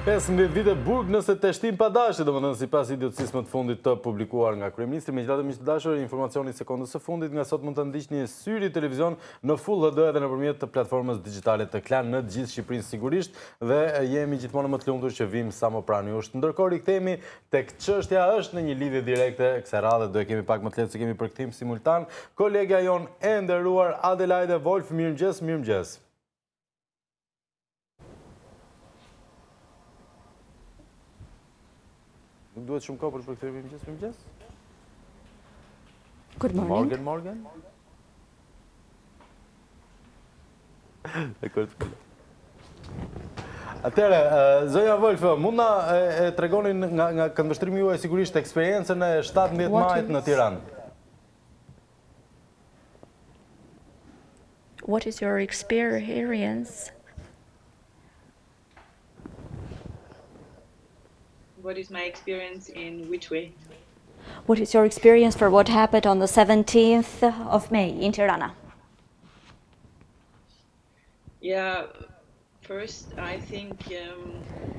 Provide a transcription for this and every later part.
15 vite burg nëse të shtim pa dashje, domethënë sipas idiotësisë më të fundit të publikuar nga kryeministri. Megjithatë, miq të dashur, informacioni sekondës së fundit, nga sot mund ta ndiqni Syri televizion në Full HD edhe nëpërmjet të platformës digjitale të Klan në të gjithë Shqipërinë sigurisht, dhe jemi gjithmonë më të lumtur që vim sa më pranë jush. Ndërkohë rikthehemi tek çështja është në një lidhje direkte kësaj radhe, do e kemi pak më të lehtë se kemi përkthim simultan. Kolega jon e nderuar Adelaide Wolf, mirëmëngjes, mirëmëngjes. Nuk duhet shumë kohë për përkthyer mirëmëngjes. Good morning. Morgan. Dakor. Atëherë, zonja Wolf, mund na e tregonin nga këndvështrimi juaj sigurisht eksperiencën e 17 majit në Tiranë. What is your experience? What is my experience in which way? What is your experience for what happened on the 17th of May in Tirana? Yeah, first I think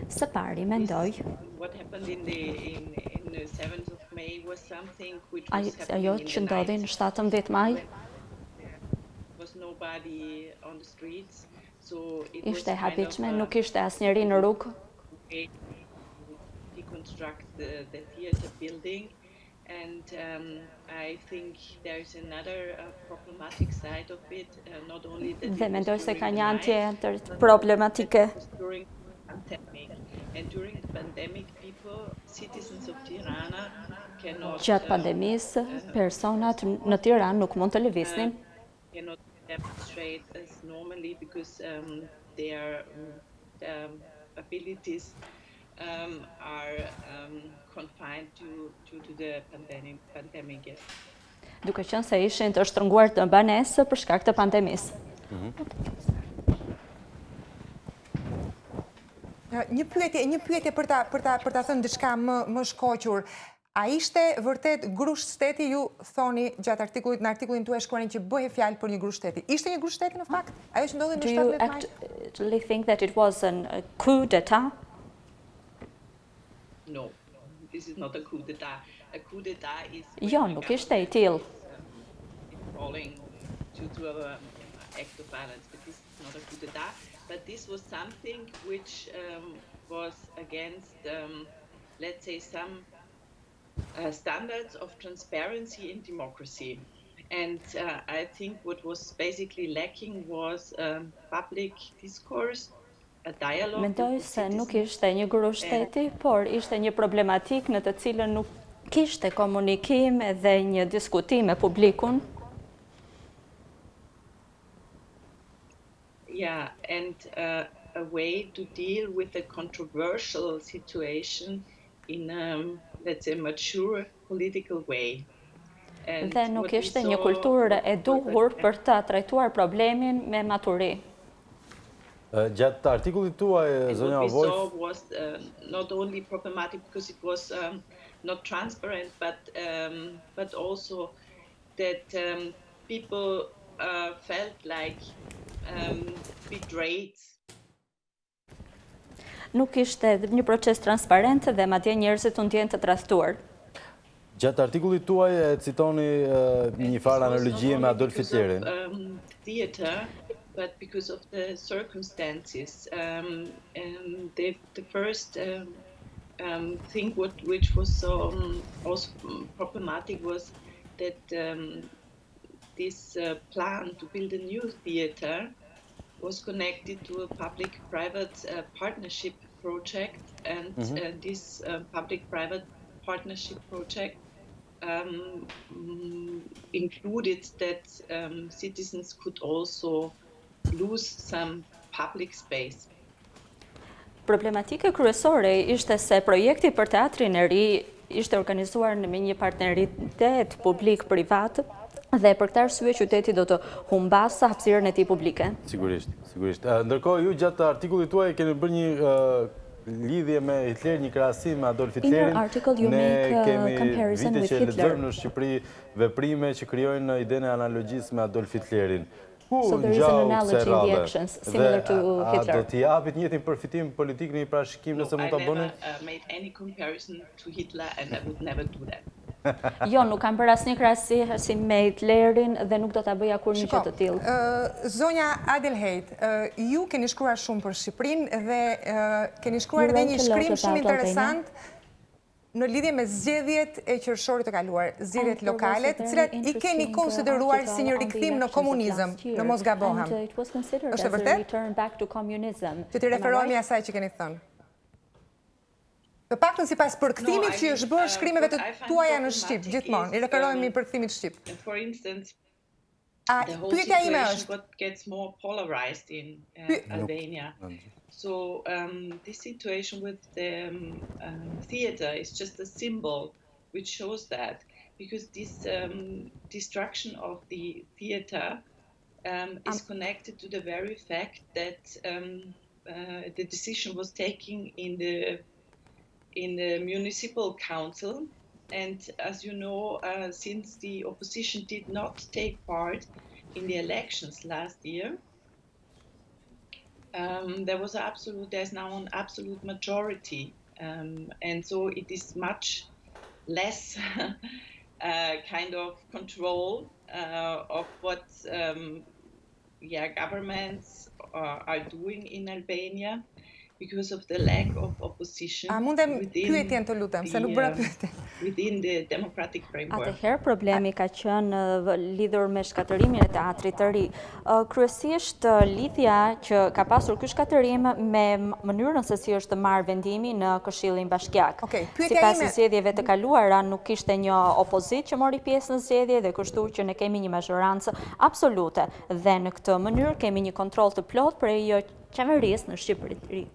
Së pari mendoj, what happened in the 7th of May was something which was ajo happening që in the ndodhi në night. 17 maj, There was nobody on the streets, so it was ishte kind habitshme, of nuk ishte asnjëri në rrugë. a deconstruct the theater building, and I think there is another problematic side of it, not only that Dhe it was mendoj se during ka the një night, tjetër problematike. it was during the pandemic. And during the pandemic, people, citizens of Tirana, cannot Gjatë pandemisë, personat në Tiranë nuk mund të lëviznin, cannot demonstrate as normally because their abilities are confined to the pandemic. Yes. duke qenë se ishin të shtrënguar të banesë për shkak të pandemisë. Një pyetje për ta thënë diçka më shkoqur. A ishte vërtet grush shteti, ju thoni gjatë artikullit, në artikullin tuaj shkruani që bëhej fjalë për një grush shteti. Ishte një grush shteti në fakt? Ajo që ndodhi në Do you 17 maj? actually think that it was a coup d'etat? No, this is not a coup d'etat. A coup d'etat is Jo, nuk ishte I tillë. falling to an act of violence, but this is not a coup d'etat. But this was something which was against, let's say, some standards of transparency in democracy. And I think what was basically lacking was public discourse, a dialogue. Mendoj se nuk ishte një grush shteti, por ishte një problematik në të cilën nuk kishte komunikim dhe një diskutim me publikun. Yeah, and a way to deal with a controversial situation in let's say, mature political way. And Dhe nuk what we ishte një saw kulturë e was duhur për ta trajtuar problemin me maturi. Gjatë artikullit tuaj, zonja what we saw Wolf, was not only problematic because it was not transparent, but also that people felt like betrayed. Nuk ishte një proces transparent dhe madje njerëzit u ndjen të tradhtuar. gjatë artikullit tuaj e citoni një farë analogjie me Adolf Hitlerin. Theater, but because of the circumstances, and the first thing which was so also problematic was that this plan to build a new theater was connected to a public-private partnership project, and this public-private partnership project included that citizens could also lose some public space. Problematike kryesore ishte se projekti për teatrin e ri ishte organizuar me një partneritet publik-privat dhe për këtë arsye qyteti do të humbasë hapësirën e tij publike. Sigurisht, sigurisht. Ndërkohë ju gjatë artikullit tuaj keni bërë një lidhje me Hitler, një krahasim me Adolf Hitlerin. In your article you make a comparison with Vite që Hitler. lexojmë në Shqipëri veprime që krijojnë idenë e analogjisë me Adolf Hitlerin. So there is an analogy in the actions, similar to Hitler. A do t'i japit njëtin përfitim politik në një parashikim nëse mund ta bëni? I never made any comparison to Hitler and I would never do that. Jo, nuk kam bërë asnjë krahasim me Hitlerin dhe nuk do ta bëja kur një gjë të tillë. Zonja Adelheid, ju keni shkruar shumë për Shqipërinë dhe keni shkruar edhe një shkrim shumë interesant në lidhje me zgjedhjet e qershorit të kaluar, zgjedhjet lokale, të cilat i keni konsideruar si një rikthim në komunizëm, në mos gabohem. Është vërtet? Që ti referohemi asaj që keni thënë. Të paktën sipas përkthimit që është bërë shkrimeve të tuaja në shqip, gjithmonë, i referohemi përkthimit shqip. For instance, the whole Pyetja ime situation është, what gets more polarized in Albania. So this situation with the theater is just a symbol which shows that, because this destruction of the theater is connected to the very fact that the decision was taken in the municipal council, and as you know, since the opposition did not take part in the elections last year, there's now an absolute majority, and so it is much less kind of control of what governments are doing in Albania, because of the lack of opposition within the democratic framework. Atëherë problemi ka qenë lidhur me shkatërimin e teatrit të ri. Kryesisht lidhja që ka pasur ky shkatërim me mënyrën se si është marrë vendimi në Këshillin Bashkiak. Sipas zgjedhjeve të kaluara nuk kishte një opozit që mori pjesë në zgjedhje dhe kështu që ne kemi një mazhorancë absolute dhe në këtë mënyrë kemi një kontroll të plotë prej qeverisë në Shqipëri.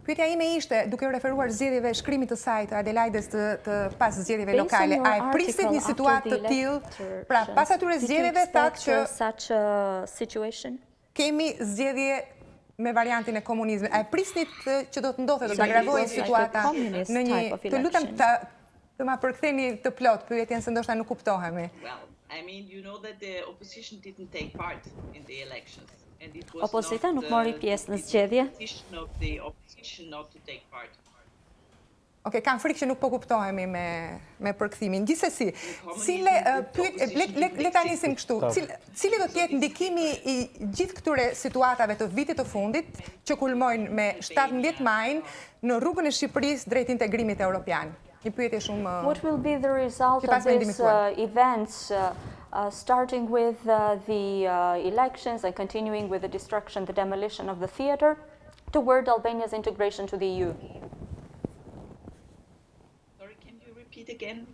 Pyetja ime ishte, duke u referuar zgjedhjeve, shkrimit të saj të Adelaides të pas zgjedhjeve lokale, a e prisit një situatë të tillë? Pra, pas atyre zgjedhjeve thatë që kemi zgjedhje me variantin e komunizmit. A e prisnit që do të ndodhte, do të agravojë situata në një... Të lutem të ma përktheni të plot pyetjen se ndoshta nuk kuptohemi. Well, I mean, you know that the opposition didn't take part in the elections. Opozita nuk mori pjesë në zgjedhje. Okej, kam frikë që nuk po kuptohemi me përkthimin. Gjithsesi, le ta nisim kështu. Cili do të jetë ndikimi i gjithë këtyre situatave të vitit të fundit që kulmojnë me 17 majin në rrugën e Shqipërisë drejt integrimit evropian? Një pyetje shumë What will be the result of these events? Starting with the elections and continuing with the destruction, the demolition of the theater, toward Albania's integration to the EU. Sorry, can you repeat again?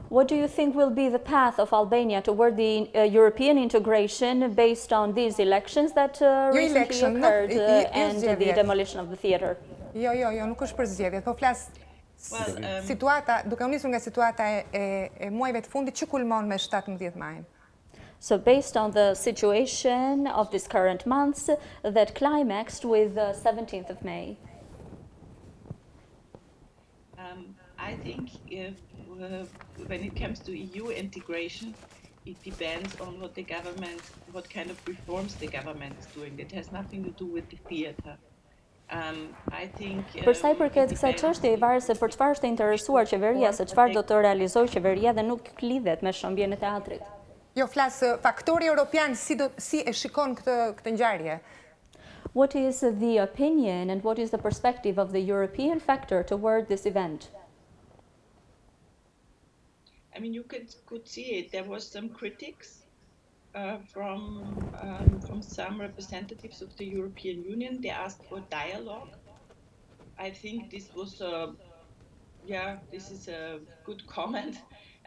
What do you think will be the path of Albania toward the European integration based on these elections that recently occurred and the demolition of the theater? Jo, nuk është për zgjedhjet, po flas situata, duke u nisur nga situata e muajve të fundit që kulmon me 17 majin. So based on the situation of these current months that climaxed with the 17th of May. I think when it comes to EU integration, it depends on what kind of reforms the government is doing. It has nothing to do with the theater. Për sa i përket kësaj çështje, i varet se për çfarë është interesuar qeveria, se çfarë do të realizojë qeveria dhe nuk lidhet me shembjen e teatrit. Jo, flas faktori europian si e shikon këtë ngjarje. What is the opinion and what is the perspective of the European factor toward this event? I mean, you could see it. There was some critics from some representatives of the European Union. They asked for dialogue. I think this was this is a good comment.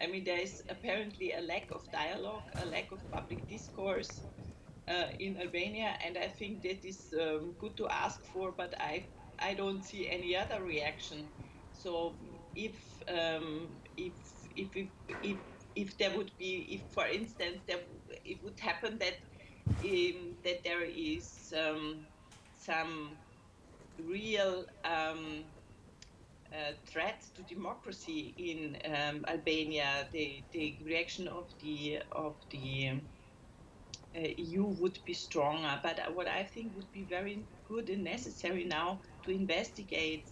I mean, there is apparently a lack of dialogue, a lack of public discourse in Albania, and I think that is good to ask for, but I don't see any other reaction. So if there would be, if for instance it would happen that there is some real threat to democracy in Albania, the reaction of the EU would be stronger. But what I think would be very good and necessary now to investigate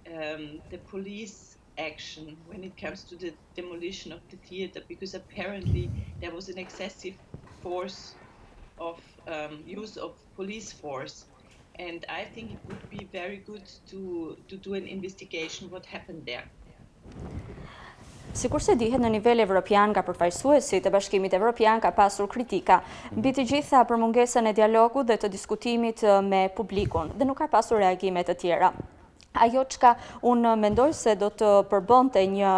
the police action when it comes to the demolition of the theater, because apparently there was an excessive force of use of police force. And I think it would be very good to do an investigation what happened there. Sikur se dihet, në nivel evropian nga përfaqësuesit e Bashkimit Evropian ka pasur kritika mbi të gjitha për mungesën e dialogut dhe të diskutimit me publikun dhe nuk ka pasur reagime të tjera. Ajo çka unë mendoj se do të përbënte një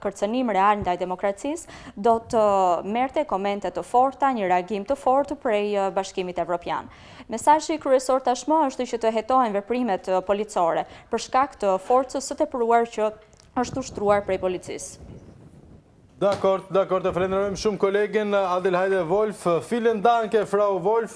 kërcënim real ndaj demokracisë, do të merrte komente të forta, një reagim të fortë prej Bashkimit Evropian. Mesazhi kryesor tashmë është që të hetohen veprimet policore për shkak të forcës së tepruar që është ushtruar prej policisë. Dakor, të falenderojmë shumë kolegen Adelhajde Wolf. Vielen Dank, Frau Wolf.